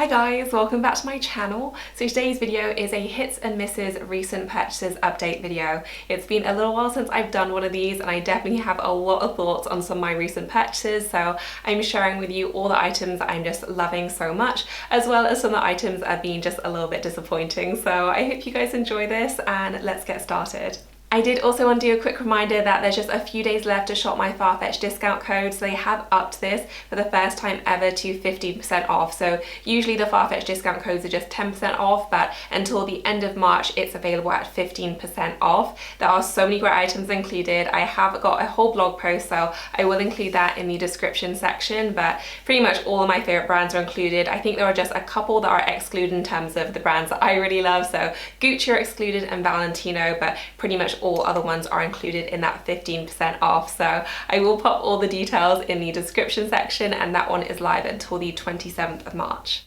Hi guys, welcome back to my channel. So today's video is a hits and misses recent purchases update video. It's been a little while since I've done one of these and I definitely have a lot of thoughts on some of my recent purchases, so I'm sharing with you all the items I'm just loving so much, as well as some of the items that have been just a little bit disappointing. So I hope you guys enjoy this and let's get started. I did also want to do a quick reminder that there's just a few days left to shop my Farfetch discount code, so they have upped this for the first time ever to 15% off. So usually the Farfetch discount codes are just 10% off, but until the end of March it's available at 15% off. There are so many great items included. I have got a whole blog post, so I will include that in the description section, but pretty much all of my favorite brands are included. I think there are just a couple that are excluded in terms of the brands that I really love, so Gucci are excluded and Valentino, but pretty much all other ones are included in that 15% off. So I will pop all the details in the description section, and that one is live until the 27th of March.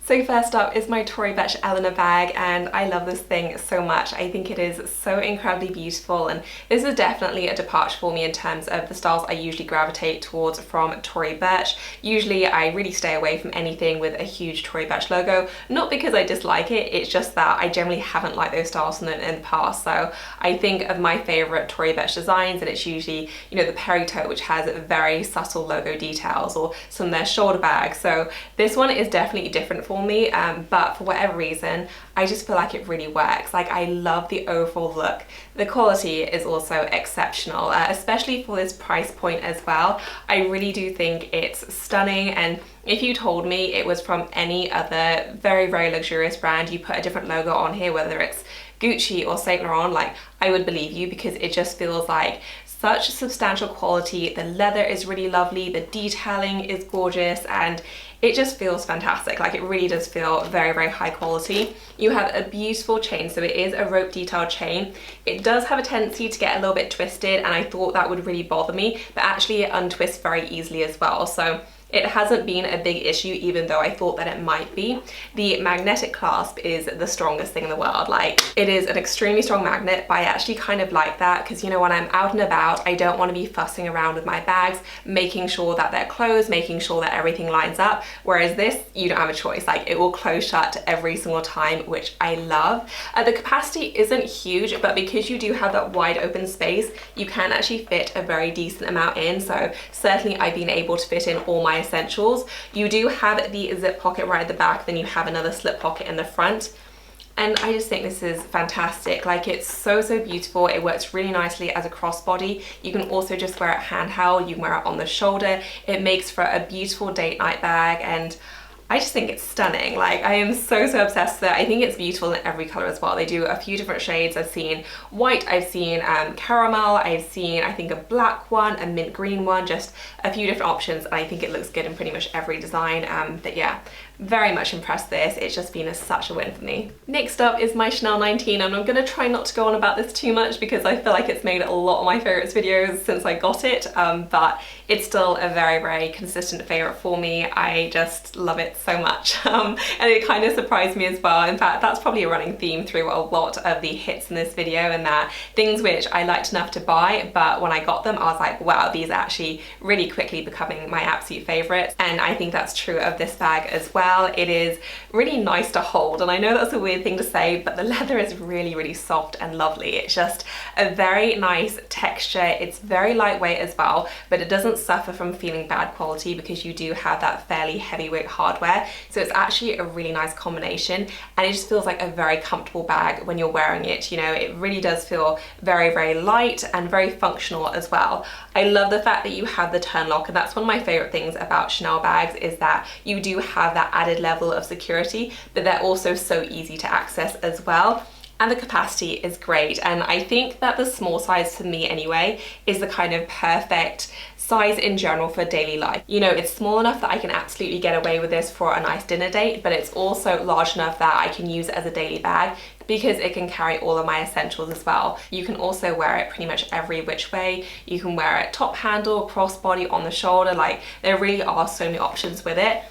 So first up is my Tory Butch Elena bag, and I love this thing so much. I think it is so incredibly beautiful, and this is definitely a departure for me in terms of the styles I usually gravitate towards from Tory Butch. Usually I really stay away from anything with a huge Tory Butch logo, not because I dislike it, it's just that I generally haven't liked those styles in the past. So I think of my favourite Tory Butch designs and it's usually, you know, the Perry tote, which has very subtle logo details, or some of their shoulder bags. So this one is definitely different for me, but for whatever reason I just feel like it really works. Like, I love the overall look. The quality is also exceptional, especially for this price point as well. I really do think it's stunning, and if you told me it was from any other very luxurious brand, you put a different logo on here, whether it's Gucci or Saint Laurent, like, I would believe you, because it just feels like such substantial quality. The leather is really lovely, the detailing is gorgeous, and it just feels fantastic. Like, it really does feel very high quality. You have a beautiful chain, so it is a rope detailed chain. It does have a tendency to get a little bit twisted, and I thought that would really bother me, but actually it untwists very easily as well. So it hasn't been a big issue, even though I thought that it might be. The magnetic clasp is the strongest thing in the world. Like, it is an extremely strong magnet, but I actually kind of like that because, you know, when I'm out and about, I don't want to be fussing around with my bags, making sure that they're closed, making sure that everything lines up. Whereas this, you don't have a choice. Like, it will close shut every single time, which I love. The capacity isn't huge, but because you do have that wide open space, you can actually fit a very decent amount in. So certainly I've been able to fit in all my essentials. You do have the zip pocket right at the back, then you have another slip pocket in the front, and I just think this is fantastic. Like, it's so beautiful. It works really nicely as a crossbody. You can also just wear it handheld, you can wear it on the shoulder. It makes for a beautiful date night bag, and I just think it's stunning. Like, I am so obsessed with it. I think it's beautiful in every color as well. They do a few different shades. I've seen white, I've seen caramel, I've seen, I think, a black one, a mint green one, just a few different options, and I think it looks good in pretty much every design. But yeah, very much impressed with this. It's just been such a win for me. Next up is my Chanel 19, and I'm gonna try not to go on about this too much because I feel like it's made a lot of my favorites videos since I got it, but it's still a very consistent favorite for me. I just love it so much, and it kind of surprised me as well. In fact, that's probably a running theme through a lot of the hits in this video, and that things which I liked enough to buy, but when I got them I was like, wow, these are actually really quickly becoming my absolute favorites. And I think that's true of this bag as well. It is really nice to hold, and I know that's a weird thing to say, but the leather is really soft and lovely. It's just a very nice texture. It's very lightweight as well, but it doesn't suffer from feeling bad quality because you do have that fairly heavyweight hardware. So it's actually a really nice combination, and it just feels like a very comfortable bag when you're wearing it. You know, it really does feel very light and very functional as well. I love the fact that you have the turn lock, and that's one of my favorite things about Chanel bags, is that you do have that added level of security, but they're also so easy to access as well. And the capacity is great, and I think that the small size, for me anyway, is the kind of perfect size in general for daily life. You know, it's small enough that I can absolutely get away with this for a nice dinner date, but it's also large enough that I can use it as a daily bag because it can carry all of my essentials as well. You can also wear it pretty much every which way. You can wear it top handle, crossbody, on the shoulder. Like, there really are so many options with it.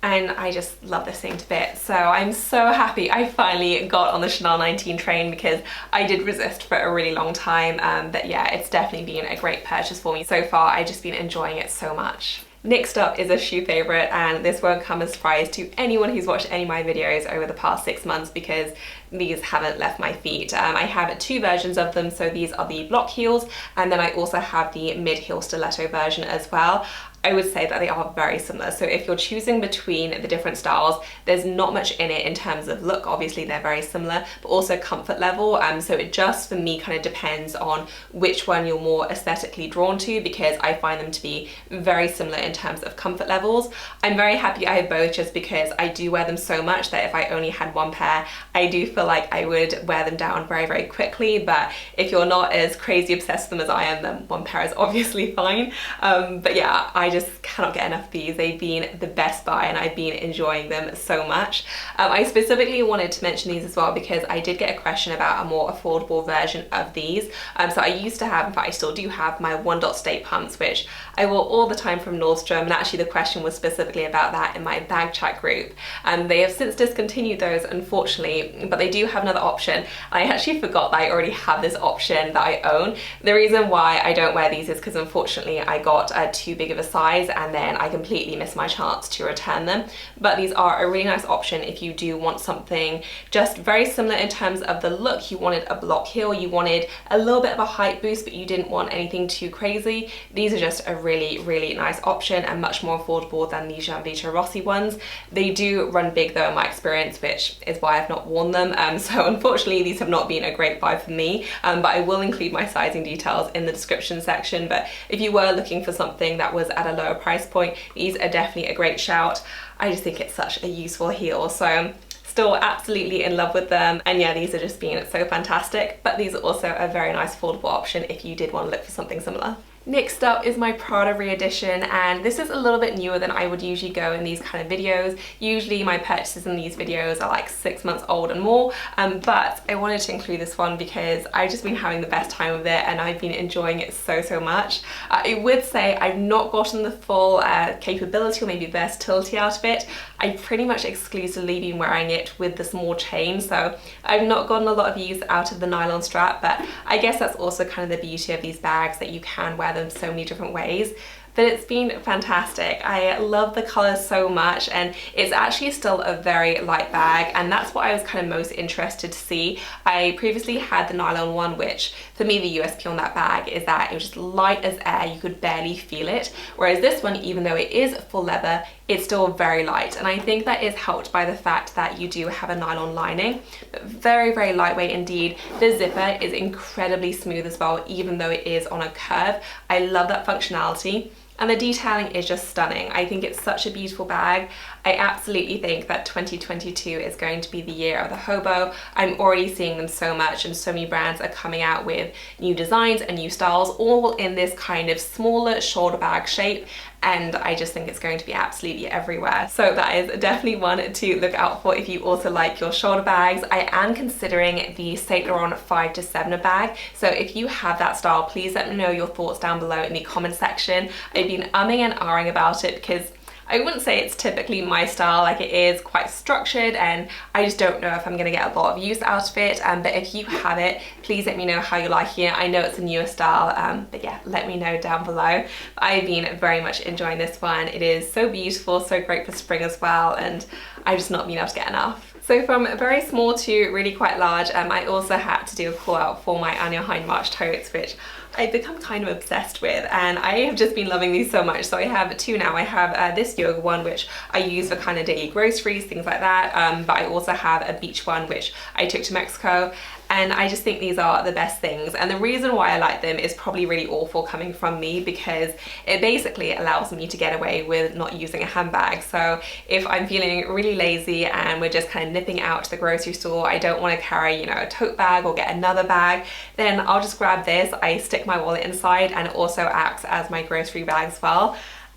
and I just love this thing to bits. So I'm so happy I finally got on the Chanel 19 train, because I did resist for a really long time, but yeah, it's definitely been a great purchase for me so far. I've just been enjoying it so much. Next up is a shoe favorite, and this won't come as a surprise to anyone who's watched any of my videos over the past 6 months because these haven't left my feet. I have two versions of them, so these are the block heels, and then I also have the mid-heel stiletto version as well. I would say that they are very similar. So if you're choosing between the different styles, there's not much in it in terms of look. Obviously they're very similar, but also comfort level. So it just, for me, kind of depends on which one you're more aesthetically drawn to, because I find them to be very similar in terms of comfort levels. I'm very happy I have both, just because I do wear them so much that if I only had one pair, I do feel like I would wear them down very, very quickly. But if you're not as crazy obsessed with them as I am, then one pair is obviously fine. But yeah, I just cannot get enough of these. They've been the best buy and I've been enjoying them so much. I specifically wanted to mention these as well because I did get a question about a more affordable version of these. So I used to have, in fact I still do have, my 1-dot stay pumps, which I wore all the time from Nordstrom, and actually the question was specifically about that in my bag chat group. They have since discontinued those, unfortunately, but they do have another option. I actually forgot that I already have this option that I own. The reason why I don't wear these is because unfortunately I got too big of a size, and then I completely missed my chance to return them. But these are a really nice option if you do want something just very similar in terms of the look. You wanted a block heel, you wanted a little bit of a height boost, but you didn't want anything too crazy. These are just a really, really nice option and much more affordable than the Gianvito Rossi ones. They do run big though in my experience, which is why I've not worn them. So unfortunately these have not been a great buy for me, but I will include my sizing details in the description section. But if you were looking for something that was at a lower price point, these are definitely a great shout. I just think it's such a useful heel, so still absolutely in love with them. And yeah, these are just being so fantastic, but these are also a very nice affordable option if you did want to look for something similar. Next up is my Prada Re-Edition, and this is a little bit newer than I would usually go in these kind of videos. Usually my purchases in these videos are like 6 months old and more, but I wanted to include this one because I've just been having the best time with it and I've been enjoying it so much. I would say I've not gotten the full capability or maybe versatility out of it. I've pretty much exclusively been wearing it with the small chain, so I've not gotten a lot of use out of the nylon strap, but I guess that's also kind of the beauty of these bags, that you can wear them so many different ways. But it's been fantastic. I love the color so much, and it's actually still a very light bag, and that's what I was kind of most interested to see. I previously had the nylon one, which for me the USP on that bag is that it was just light as air, you could barely feel it, whereas this one, even though it is full leather, it's still very light. And I think that is helped by the fact that you do have a nylon lining, but very lightweight indeed. The zipper is incredibly smooth as well, even though it is on a curve. I love that functionality. And the detailing is just stunning. I think it's such a beautiful bag. I absolutely think that 2022 is going to be the year of the hobo. I'm already seeing them so much, and so many brands are coming out with new designs and new styles, all in this kind of smaller shoulder bag shape. And I just think it's going to be absolutely everywhere. So that is definitely one to look out for if you also like your shoulder bags. I am considering the Saint Laurent 5 to 7 bag. So if you have that style, please let me know your thoughts down below in the comment section. I've been umming and ahhing about it because I wouldn't say it's typically my style. Like, it is quite structured and I just don't know if I'm gonna get a lot of use out of it. But if you have it, please let me know how you like it. I know it's a newer style, but yeah, let me know down below. I've been very much enjoying this one. It is so beautiful, so great for spring as well, and I've just not been able to get enough. So from very small to really quite large, I also had to do a call out for my Anja Hindmarch totes, which I've become kind of obsessed with, and I have just been loving these so much. So I have two now. I have this yoga one, which I use for kind of daily groceries, things like that, but I also have a beach one, which I took to Mexico, and I just think these are the best things. And the reason why I like them is probably really awful coming from me, because it basically allows me to get away with not using a handbag. So if I'm feeling really lazy and we're just kind of nipping out to the grocery store, I don't want to carry, you know, a tote bag or get another bag, then I'll just grab this. I stick my wallet inside, and it also acts as my grocery bag as well.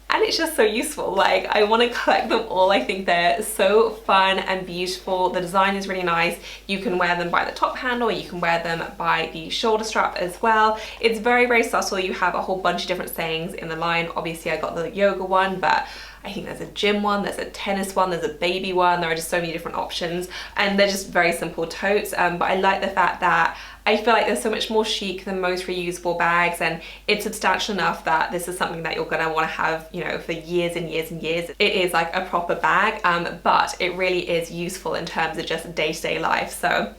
And it's just so useful. Like, I want to collect them all. I think they're so fun and beautiful. The design is really nice. You can wear them by the top handle, you can wear them by the shoulder strap as well. It's very subtle. You have a whole bunch of different sayings in the line. Obviously I got the yoga one, but I think there's a gym one, there's a tennis one, there's a baby one. There are just so many different options, and they're just very simple totes. But I like the fact that I feel like they're so much more chic than most reusable bags, and it's substantial enough that this is something that you're gonna want to have, you know, for years and years and years. It is like a proper bag, but it really is useful in terms of just day-to-day life. So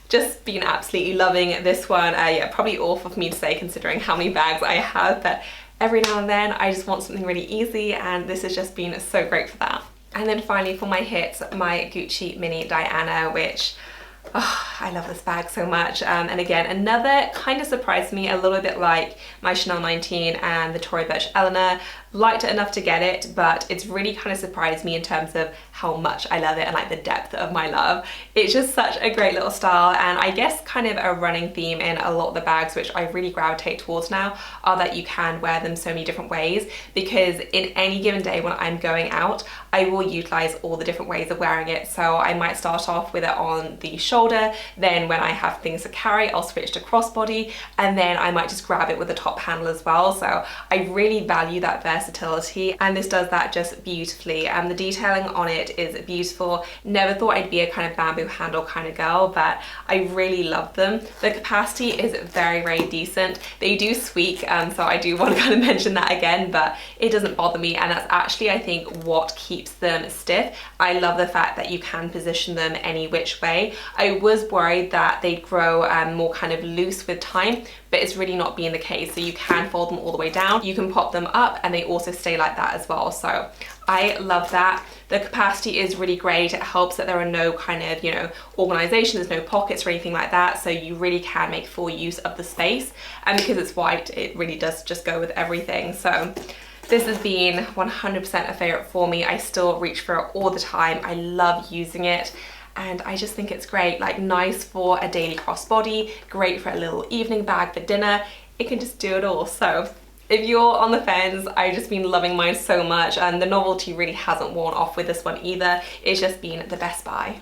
just been absolutely loving this one. Yeah, probably awful for me to say considering how many bags I have, but every now and then I just want something really easy, and this has just been so great for that. And then finally for my hits, my Gucci Mini Diana, which, oh, I love this bag so much. And again, another kind of surprised me, a little bit like my Chanel 19 and the Tory Butch Elena. Liked it enough to get it, but it's really kind of surprised me in terms of how much I love it and like the depth of my love. It's just such a great little style, and I guess kind of a running theme in a lot of the bags which I really gravitate towards now are that you can wear them so many different ways, because in any given day when I'm going out, I will utilize all the different ways of wearing it. So I might start off with it on the shoulder, then when I have things to carry, I'll switch to crossbody, and then I might just grab it with the top handle as well. So I really value that versatility, and this does that just beautifully. The detailing on it is beautiful. Never thought I'd be a kind of bamboo handle kind of girl, but I really love them. The capacity is very, very decent. They do squeak, so I do want to kind of mention that again, but it doesn't bother me, and that's actually, I think, what keeps them stiff. I love the fact that you can position them any which way. I was worried that they'd grow more kind of loose with time, but it's really not being the case. So you can fold them all the way down, you can pop them up, and they also stay like that as well. So I love that. The capacity is really great. It helps that there are no kind of, you know, organization, there's no pockets or anything like that. So you really can make full use of the space. And because it's white, it really does just go with everything. So this has been 100% a favorite for me. I still reach for it all the time. I love using it. And I just think it's great, like nice for a daily crossbody, great for a little evening bag for dinner. It can just do it all. So if you're on the fence, I've just been loving mine so much, and the novelty really hasn't worn off with this one either. It's just been the best buy.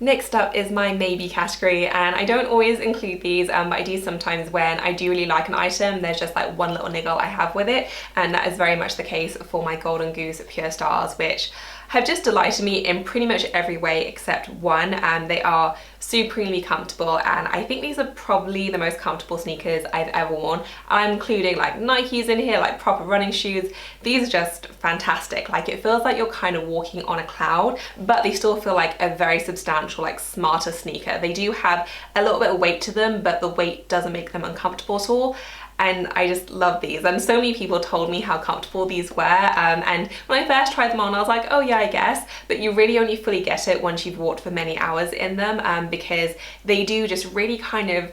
Next up is my maybe category, and I don't always include these, but I do sometimes when I do really like an item. There's just like one little niggle I have with it, and that is very much the case for my Golden Goose Pure Stars, which have just delighted me in pretty much every way except one, and they are supremely comfortable, and I think these are probably the most comfortable sneakers I've ever worn. I'm including like Nikes in here, like proper running shoes. These are just fantastic. Like it feels like you're kind of walking on a cloud, but they still feel like a very substantial, like smarter sneaker. They do have a little bit of weight to them, but the weight doesn't make them uncomfortable at all. And I just love these, and so many people told me how comfortable these were, and when I first tried them on I was like, oh yeah, I guess, but you really only fully get it once you've walked for many hours in them, because they do just really kind of,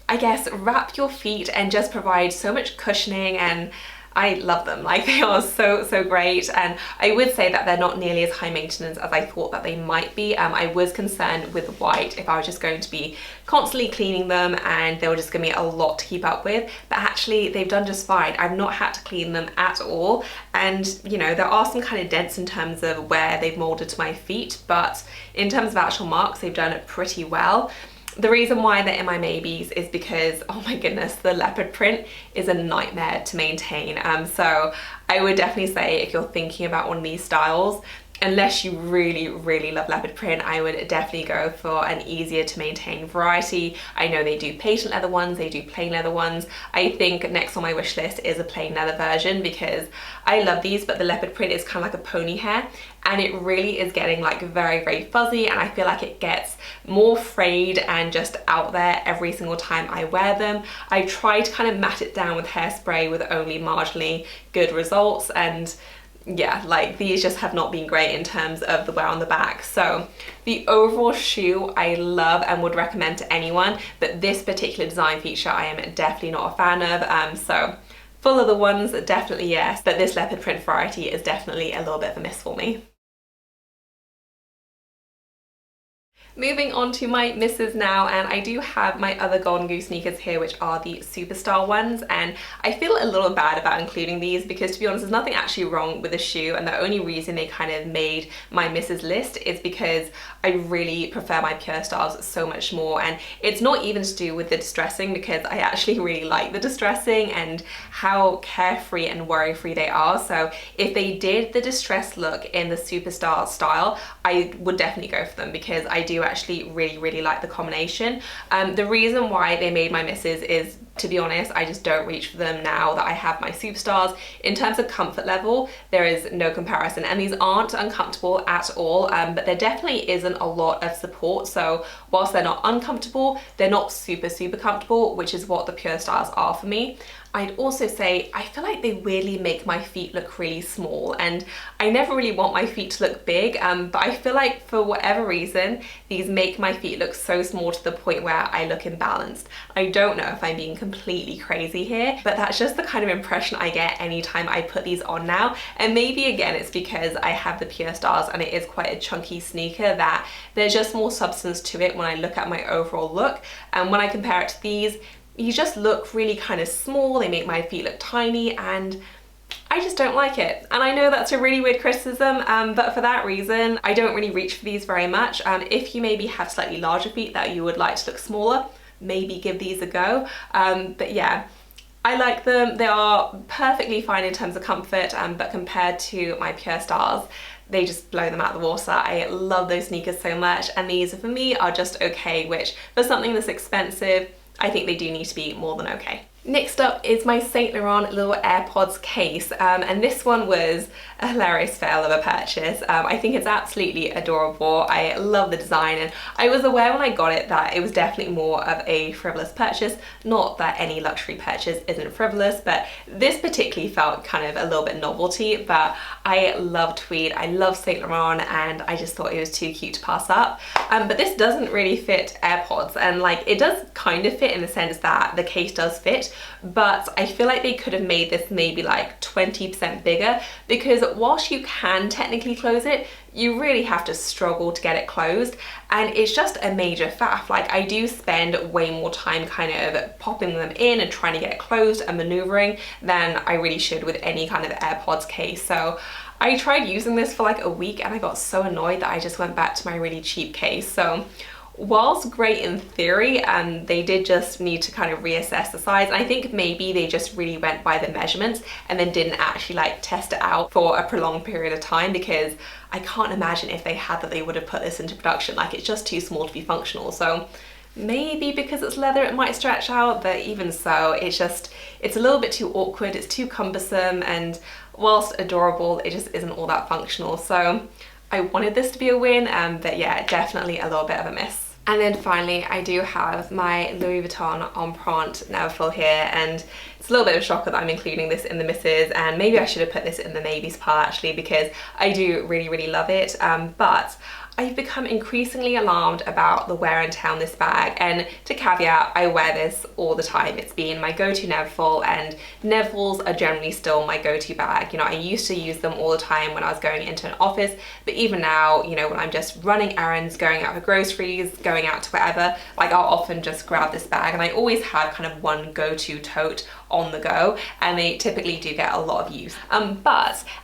I guess, wrap your feet and just provide so much cushioning, and I love them. Like they are so great, and I would say that they're not nearly as high maintenance as I thought that they might be. I was concerned with white if I was just going to be constantly cleaning them and they were just gonna be a lot to keep up with, but actually they've done just fine. I've not had to clean them at all, and you know, there are some kind of dents in terms of where they've molded to my feet, but in terms of actual marks, they've done it pretty well. The reason why they're in my maybes is because, oh my goodness, the leopard print is a nightmare to maintain. So I would definitely say if you're thinking about one of these styles, unless you really love leopard print, I would definitely go for an easier to maintain variety. I know they do patent leather ones, they do plain leather ones. I think next on my wish list is a plain leather version, because I love these, but the leopard print is kind of like a pony hair, and it really is getting like very fuzzy, and I feel like it gets more frayed and just out there every single time I wear them. I try to kind of mat it down with hairspray with only marginally good results, and yeah, like these just have not been great in terms of the wear on the back. So the overall shoe I love and would recommend to anyone, but this particular design feature I am definitely not a fan of. So full of the ones, definitely yes, but this leopard print variety is definitely a little bit of a miss for me. Moving on to my misses now, and I do have my other Golden Goose sneakers here, which are the Superstar ones, and I feel a little bad about including these because, to be honest, there's nothing actually wrong with the shoe, and the only reason they kind of made my misses list is because I really prefer my Pure Stars so much more, and it's not even to do with the distressing, because I actually really like the distressing and how carefree and worry-free they are. So if they did the distressed look in the Superstar style, I would definitely go for them, because I do do actually really like the combination. The reason why they made my misses is, to be honest, I just don't reach for them now that I have my superstars. In terms of comfort level, there is no comparison, and these aren't uncomfortable at all, but there definitely isn't a lot of support. So whilst they're not uncomfortable, they're not super comfortable, which is what the Pure Styles are for me. I'd also say I feel like they weirdly make my feet look really small, and I never really want my feet to look big, but I feel like for whatever reason these make my feet look so small to the point where I look imbalanced. I don't know if I'm being completely crazy here, but that's just the kind of impression I get anytime I put these on now. And maybe again it's because I have the Pure Styles and it is quite a chunky sneaker that there's just more substance to it when I look at my overall look. And when I compare it to these, you just look really kind of small, they make my feet look tiny, and I just don't like it. And I know that's a really weird criticism, but for that reason, I don't really reach for these very much. If you maybe have slightly larger feet that you would like to look smaller, maybe give these a go. But yeah, I like them. They are perfectly fine in terms of comfort, but compared to my Pure Styles, they just blow them out the water. I love those sneakers so much, and these for me are just okay, which for something that's expensive, I think they do need to be more than okay. Next up is my Saint Laurent little AirPods case, and this one was a hilarious fail of a purchase. I think it's absolutely adorable. I love the design, and I was aware when I got it that it was definitely more of a frivolous purchase. Not that any luxury purchase isn't frivolous, but this particularly felt kind of a little bit novelty. But I love tweed, I love Saint Laurent, and I just thought it was too cute to pass up. But this doesn't really fit AirPods, and like it does kind of fit in the sense that the case does fit, but I feel like they could have made this maybe like 20% bigger, because whilst you can technically close it, you really have to struggle to get it closed, and it's just a major faff. Like I do spend way more time kind of popping them in and trying to get it closed and maneuvering than I really should with any kind of AirPods case. So I tried using this for like a week and I got so annoyed that I just went back to my really cheap case. So whilst great in theory, they did just need to kind of reassess the size. And I think maybe they just really went by the measurements and then didn't actually like test it out for a prolonged period of time, because I can't imagine if they had that they would have put this into production. Like it's just too small to be functional. So maybe because it's leather it might stretch out, but even so, it's a little bit too awkward, it's too cumbersome, and whilst adorable, it just isn't all that functional. So I wanted this to be a win, but yeah, definitely a little bit of a miss. And then finally, I do have my Louis Vuitton Empreinte Neverfull here, and it's a little bit of a shocker that I'm including this in the misses, and maybe I should have put this in the maybes pile actually, because I do really love it, but I've become increasingly alarmed about the wear and tear on this bag. And to caveat, I wear this all the time. It's been my go-to Neverfull, and Neverfulls are generally still my go-to bag. You know, I used to use them all the time when I was going into an office, but even now, you know, when I'm just running errands, going out for groceries, going out to wherever, like I'll often just grab this bag, and I always have kind of one go-to tote on the go, and they typically do get a lot of use. And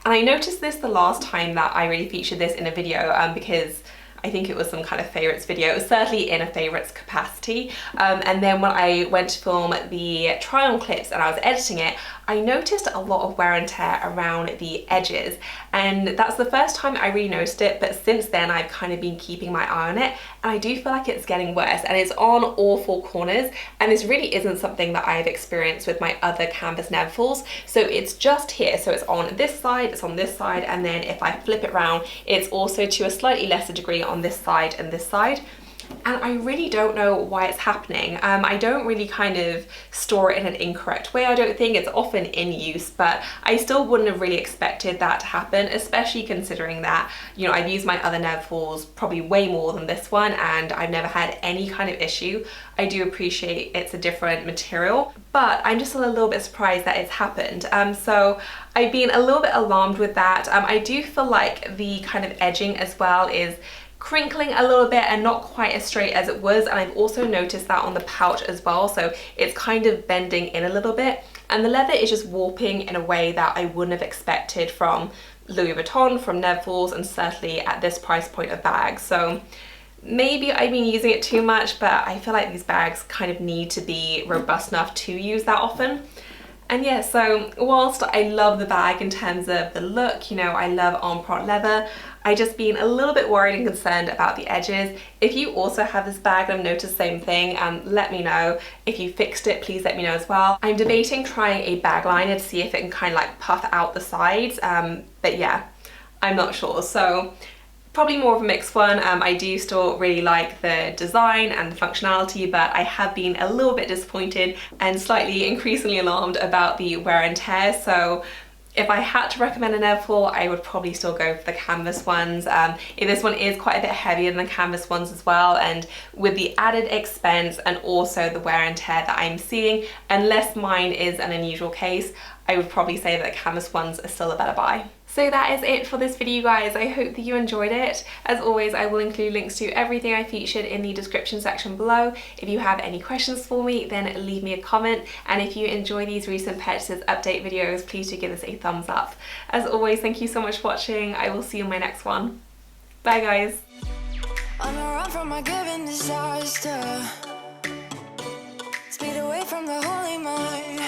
I noticed this the last time that I really featured this in a video, because I think it was some kind of favorites video. It was certainly in a favorites capacity. And then when I went to film the try on clips and I was editing it, I noticed a lot of wear and tear around the edges, and that's the first time I really noticed it, but since then I've kind of been keeping my eye on it, and I do feel like it's getting worse, and it's on all four corners, and this really isn't something that I've experienced with my other canvas Neverfulls. So it's just here, so it's on this side, it's on this side, and then if I flip it around, it's also to a slightly lesser degree on this side and this side. And I really don't know why it's happening. I don't really kind of store it in an incorrect way, I don't think. It's often in use, but I still wouldn't have really expected that to happen, especially considering that, you know, I've used my other Neverfulls probably way more than this one, and I've never had any kind of issue. I do appreciate it's a different material, but I'm just a little bit surprised that it's happened. So I've been a little bit alarmed with that. I do feel like the kind of edging as well is crinkling a little bit and not quite as straight as it was, and I've also noticed that on the pouch as well, so it's kind of bending in a little bit, and the leather is just warping in a way that I wouldn't have expected from Louis Vuitton, from Neverfulls, and certainly at this price point of bag. So maybe I've been using it too much, but I feel like these bags kind of need to be robust enough to use that often. And yeah, so whilst I love the bag in terms of the look, you know, I love on-prod leather, I just been a little bit worried and concerned about the edges. If you also have this bag and have noticed the same thing, let me know. If you fixed it, please let me know as well. I'm debating trying a bag liner to see if it can kind of like puff out the sides, but yeah, I'm not sure. So probably more of a mixed one. I do still really like the design and the functionality, but I have been a little bit disappointed and slightly increasingly alarmed about the wear and tear. So if I had to recommend a Neverfull, I would probably still go for the canvas ones. This one is quite a bit heavier than the canvas ones as well, and with the added expense and also the wear and tear that I'm seeing, unless mine is an unusual case, I would probably say that the canvas ones are still a better buy. So that is it for this video, guys. I hope that you enjoyed it. As always, I will include links to everything I featured in the description section below. If you have any questions for me, then leave me a comment. And if you enjoy these recent purchases update videos, please do give us a thumbs up. As always, thank you so much for watching. I will see you in my next one. Bye, guys. On a run from a given disaster, speed away from the holy mind.